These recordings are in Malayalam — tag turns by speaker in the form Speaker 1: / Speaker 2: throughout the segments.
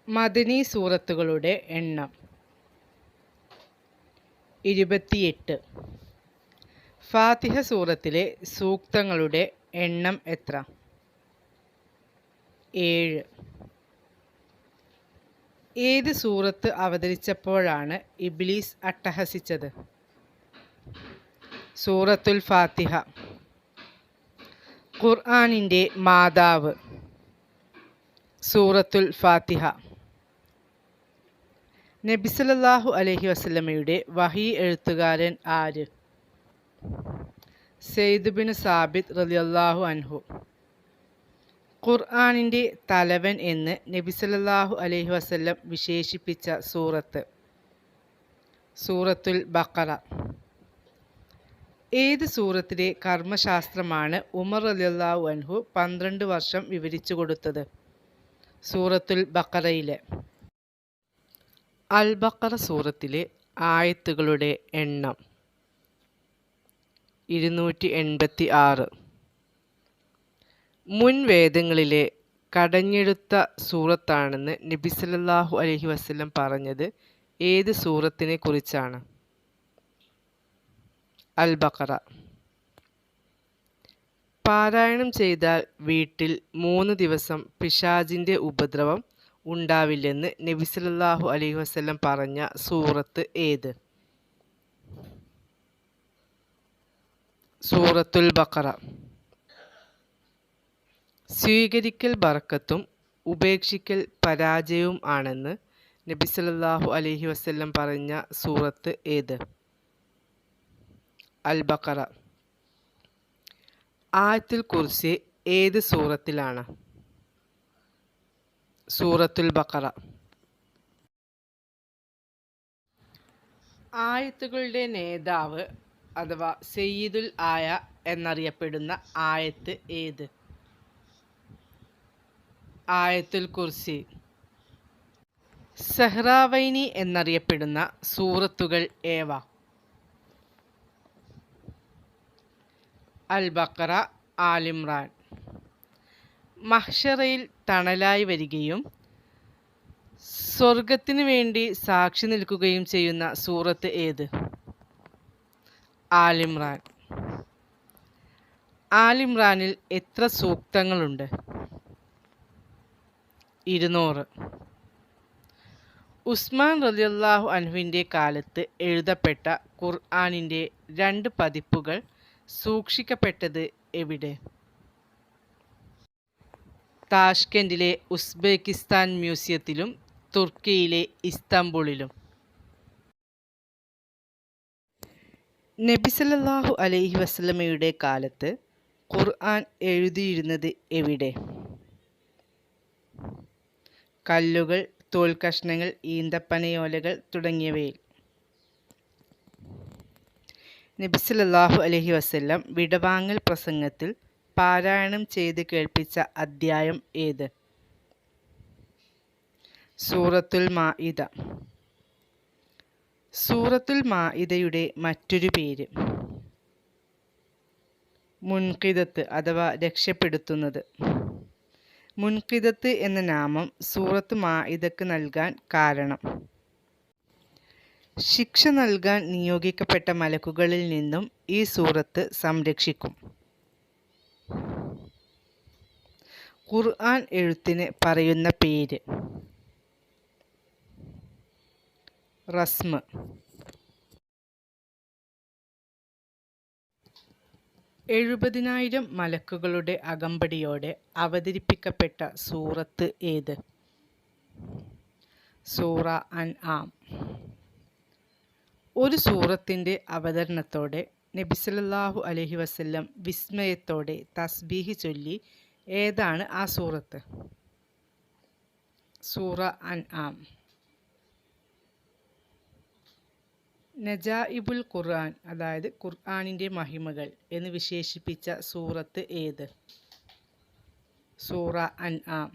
Speaker 1: മദനി സൂറത്തുകളുടെ എണ്ണം 28. ഫാത്തിഹ സൂറത്തിലെ സൂക്തങ്ങളുടെ എണ്ണം എത്ര? 7. ഏത് സൂറത്ത് അവതരിച്ചപ്പോഴാണ് ഇബ്ലീസ് അട്ടഹസിച്ചത്? സൂറത്തുൽ ഫാത്തിഹ. ഖുർആനിൻ്റെ മാതാവ്. സൂറത്തുൽ ഫാത്തിഹ. നബി സല്ലല്ലാഹു അലൈഹി വസല്ലമയുടെ വഹി എഴുത്തുകാരൻ ആര്? സെയ്ദ് ബിൻ സാബിത്ത് റളിയല്ലാഹു അൻഹു. ഖുർആനിൻ്റെ തലവൻ എന്ന് നബി സല്ലല്ലാഹു അലൈഹി വസല്ലം വിശേഷിപ്പിച്ച സൂറത്ത്? സൂറത്തുൽ ബഖറ. ഏത് സൂറത്തിലെ കർമ്മശാസ്ത്രമാണ് ഉമർ റളിയല്ലാഹു അൻഹു 12 വർഷം വിവരിച്ചു കൊടുത്തത്? സൂറത്തുൽ ബഖറയിലെ. അൽ ബഖറ സൂറത്തിലെ ആയത്തുകളുടെ എണ്ണം 286. മുൻ വേദങ്ങളിലെ കടഞ്ഞെടുത്ത സൂറത്താണെന്ന് നബി സല്ലല്ലാഹു അലൈഹി വസല്ലം പറഞ്ഞത് ഏത് സൂറത്തിനെ കുറിച്ചാണ്? അൽ ബഖറ. പാരായണം ചെയ്താൽ വീട്ടിൽ 3 ദിവസം പിശാചിൻ്റെ ഉപദ്രവം ഉണ്ടാവില്ലെന്ന് നബി സല്ലല്ലാഹു അലൈഹി വസല്ലം പറഞ്ഞ സൂറത്ത് ഏത്? സൂറത്തുൽ ബഖറ. സ്വീകരിക്കൽ ബർക്കത്തും ഉപേക്ഷിക്കൽ പരാജയവും ആണെന്ന് നബി സല്ലല്ലാഹു അലൈഹി വസല്ലം പറഞ്ഞ സൂറത്ത് ഏത്? അൽ ബഖറ. ആയത്തുൽ കുർസി ഏത് സൂറത്തിലാണ്? സൂറത്തുൽ ബഖറ. ആയത്തുകളുടെ നേതാവ് അഥവാ സയ്യിദുൽ ആയ എന്നറിയപ്പെടുന്ന ആയത്ത് ഏത്? ആയത്തുൽ കുർസി. സഹ്റാവൈനി എന്നറിയപ്പെടുന്ന സൂറത്തുകൾ ഏവ? അൽ ബഖറ, ആൽ ഇംറാൻ. മഹ്ശറയിൽ തണലായി വരികയും സ്വർഗത്തിനു വേണ്ടി സാക്ഷി നിൽക്കുകയും ചെയ്യുന്ന സൂറത്ത് ഏത്? ആൽ ഇംറാൻ. ആൽ ഇംറാനിൽ എത്ര സൂക്തങ്ങളുണ്ട്? 200. ഉസ്മാൻ റളിയല്ലാഹു അൻഹുവിൻ്റെ കാലത്ത് എഴുതപ്പെട്ട ഖുർആനിൻ്റെ 2 പതിപ്പുകൾ സൂക്ഷിക്കപ്പെട്ടത് എവിടെ? താഷ്കെൻഡിലെ ഉസ്ബെക്കിസ്ഥാൻ മ്യൂസിയത്തിലും തുർക്കിയിലെ ഇസ്താംബൂളിലും. നബി സല്ലല്ലാഹു അലൈഹി വസല്ലമയുടെ കാലത്ത് ഖുർആൻ എഴുതിയിരുന്നത് എവിടെ? കല്ലുകൾ, തോൽക്കഷ്ണങ്ങൾ, ഈന്തപ്പനയോലകൾ തുടങ്ങിയവയിൽ. നബി സല്ലല്ലാഹു അലൈഹി വസല്ലം വിടവാങ്ങൽ പ്രസംഗത്തിൽ പാരായണം ചെയ്ത് കേൾപ്പിച്ച അദ്ധ്യായം ഏത്? സൂറത്തുൽ മാഇദ. സൂറത്തുൽ മാഇദയുടെ മറ്റൊരു പേര്? മുൻഖിദത്ത് അഥവാ രക്ഷപ്പെടുത്തുന്നത്. മുൻഖിദത്ത് എന്ന നാമം സൂറത്ത് മാഇദക്ക് നൽകാൻ കാരണം? ശിക്ഷ നൽകാൻ നിയോഗിക്കപ്പെട്ട മലക്കുകളിൽ നിന്നും ഈ സൂറത്ത് സംരക്ഷിക്കും. ഖുർആൻ എഴുത്തിന് പറയുന്ന പേര്? റസ്മ്. എഴുപതിനായിരം മലക്കുകളുടെ അകമ്പടിയോടെ അവതരിപ്പിക്കപ്പെട്ട സൂറത്ത് ഏത്? സൂറ അൻആം. ഒരു സൂറത്തിൻ്റെ അവതരണത്തോടെ നബി സല്ലല്ലാഹു അലൈഹി വസല്ലം വിസ്മയത്തോടെ തസ്ബീഹ് ചൊല്ലി. ഏതാണ് ആ സൂറത്ത്? സൂറ അൻആം. നജാഇബുൽ ഖുർആൻ അതായത് ഖുർആനിൻ്റെ മഹിമകൾ എന്ന് വിശേഷിപ്പിച്ച സൂറത്ത് ഏത്? സൂറ അൻആം.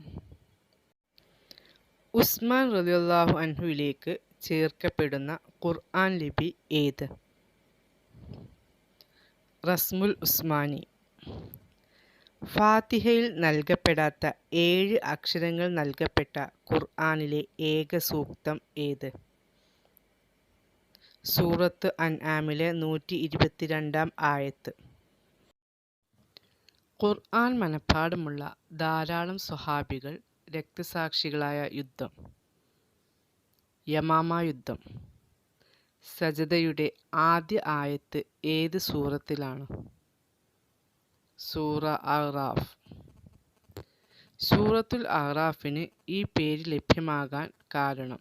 Speaker 1: ഉസ്മാൻ റളിയല്ലാഹു അൻഹുവിലേക്ക് ചേർക്കപ്പെടുന്ന ഖുർആൻ ലിപി ഏത്? റസ്മുൽ ഉസ്മാനി. ഫാത്തിഹയിൽ നൽകപ്പെടാത്ത 7 അക്ഷരങ്ങൾ നൽകപ്പെട്ട ഖുർആനിലെ ഏക സൂക്തം ഏത്? സൂറത്ത് അൻആമിലെ 122 ആയത്ത്. ഖുർആൻ മനഃപ്പാഠമുള്ള ധാരാളം സ്വഹാബികൾ രക്തസാക്ഷികളായ യുദ്ധം. യമാമ യുദ്ധം. സജദയുടെ ആദ്യ ആയത്ത് ഏത് സൂറത്തിലാണ്? സൂറ അഅ്റാഫ്. സൂറത്തുൽ അഅ്റാഫിന് ഈ പേര് ലഭ്യമാകാൻ കാരണം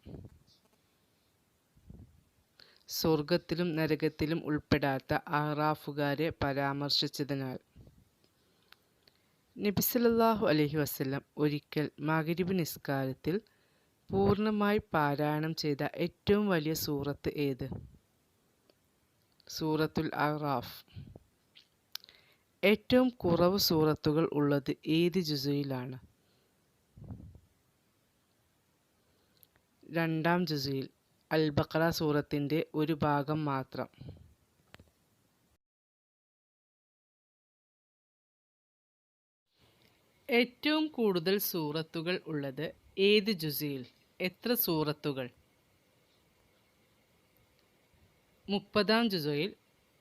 Speaker 1: സ്വർഗത്തിലും നരകത്തിലും ഉൾപ്പെടാത്ത അഅ്റാഫുകാരെ പരാമർശിച്ചതിനാൽ. നബി സല്ലല്ലാഹു അലൈഹി വസല്ലം ഒരിക്കൽ മഗ്‌രിബ് നിസ്കാരത്തിൽ പൂർണ്ണമായി പാരായണം ചെയ്ത ഏറ്റവും വലിയ സൂറത്ത് ഏത്? സൂറത്തുൽ അഅ്റാഫ്. ഏറ്റവും കുറവ് സൂറത്തുകൾ ഉള്ളത് ഏത് ജുസുയിലാണ്? 2-ാം ജുസുയിൽ. അൽ ബഖറ സൂറത്തിൻ്റെ ഒരു ഭാഗം മാത്രം. ഏറ്റവും കൂടുതൽ സൂറത്തുകൾ ഉള്ളത് ഏത് ജുസുയിൽ? എത്ര സൂറത്തുകൾ? 30-ാം ജുസുയിൽ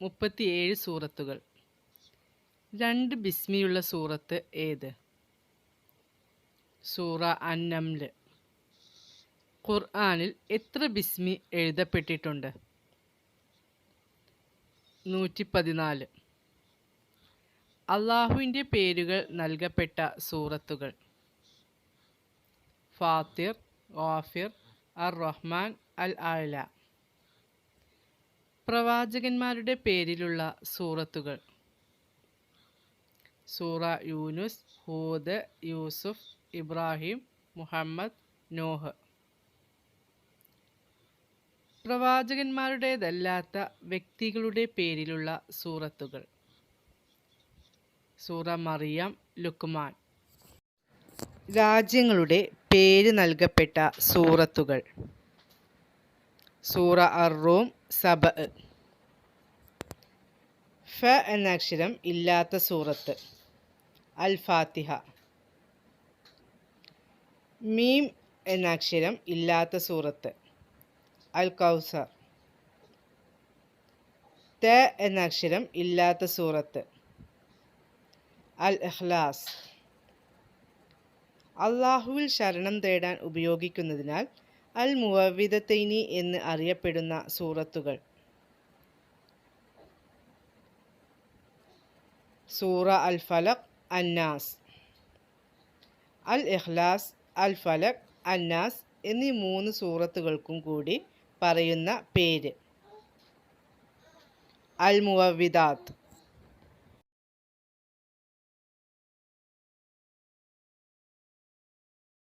Speaker 1: 37 സൂറത്തുകൾ. 2 ബിസ്മിയുള്ള സൂറത്ത് ഏത്? സൂറ അൻ-നംൽ. ഖുർആനിൽ എത്ര ബിസ്മി എഴുതപ്പെട്ടിട്ടുണ്ട്? 114. അള്ളാഹുവിൻ്റെ പേരുകൾ നൽകപ്പെട്ട സൂറത്തുകൾ. ഫാത്തിർ, ഗാഫിർ, അർ-റഹ്മാൻ, അൽ-അഅ്ല. പ്രവാചകന്മാരുടെ പേരിലുള്ള സൂറത്തുകൾ. സൂറ യൂനുസ്, ഹൂദ്, യൂസുഫ്, ഇബ്രാഹിം, മുഹമ്മദ്, നോഹ്. പ്രവാചകന്മാരുടേതല്ലാത്ത വ്യക്തികളുടെ പേരിലുള്ള സൂറത്തുകൾ. സൂറ മറിയം, ലുക്മാൻ. രാജ്യങ്ങളുടെ പേര് നൽകപ്പെട്ട സൂറത്തുകൾ. സൂറ അർ-റൂം, സബഅ്. ഫ എന്ന അക്ഷരം ഇല്ലാത്ത സൂറത്ത്. അൽ ഫാത്തിഹ. മീം എന്ന അക്ഷരം ഇല്ലാത്ത സൂറത്ത്. അൽ കൗസർ. ത എന്ന അക്ഷരം ഇല്ലാത്ത സൂറത്ത്. അൽ ഇഖ്ലാസ്. അള്ളാഹുവിൽ ശരണം തേടാൻ ഉപയോഗിക്കുന്നതിനാൽ അൽ മുവവ്വിദത്തൈനി എന്ന് അറിയപ്പെടുന്ന സൂറത്തുകൾ. സൂറ അൽ ഫലഖ്, അന്നാസ്. അൽ ഇഖ്ലാസ്, അൽ ഫലഖ്, അന്നാസ് എന്നീ 3 സൂറത്തുകൾക്കും കൂടി പറയുന്ന പേര്. അൽ മുവവ്വിദാത്ത്.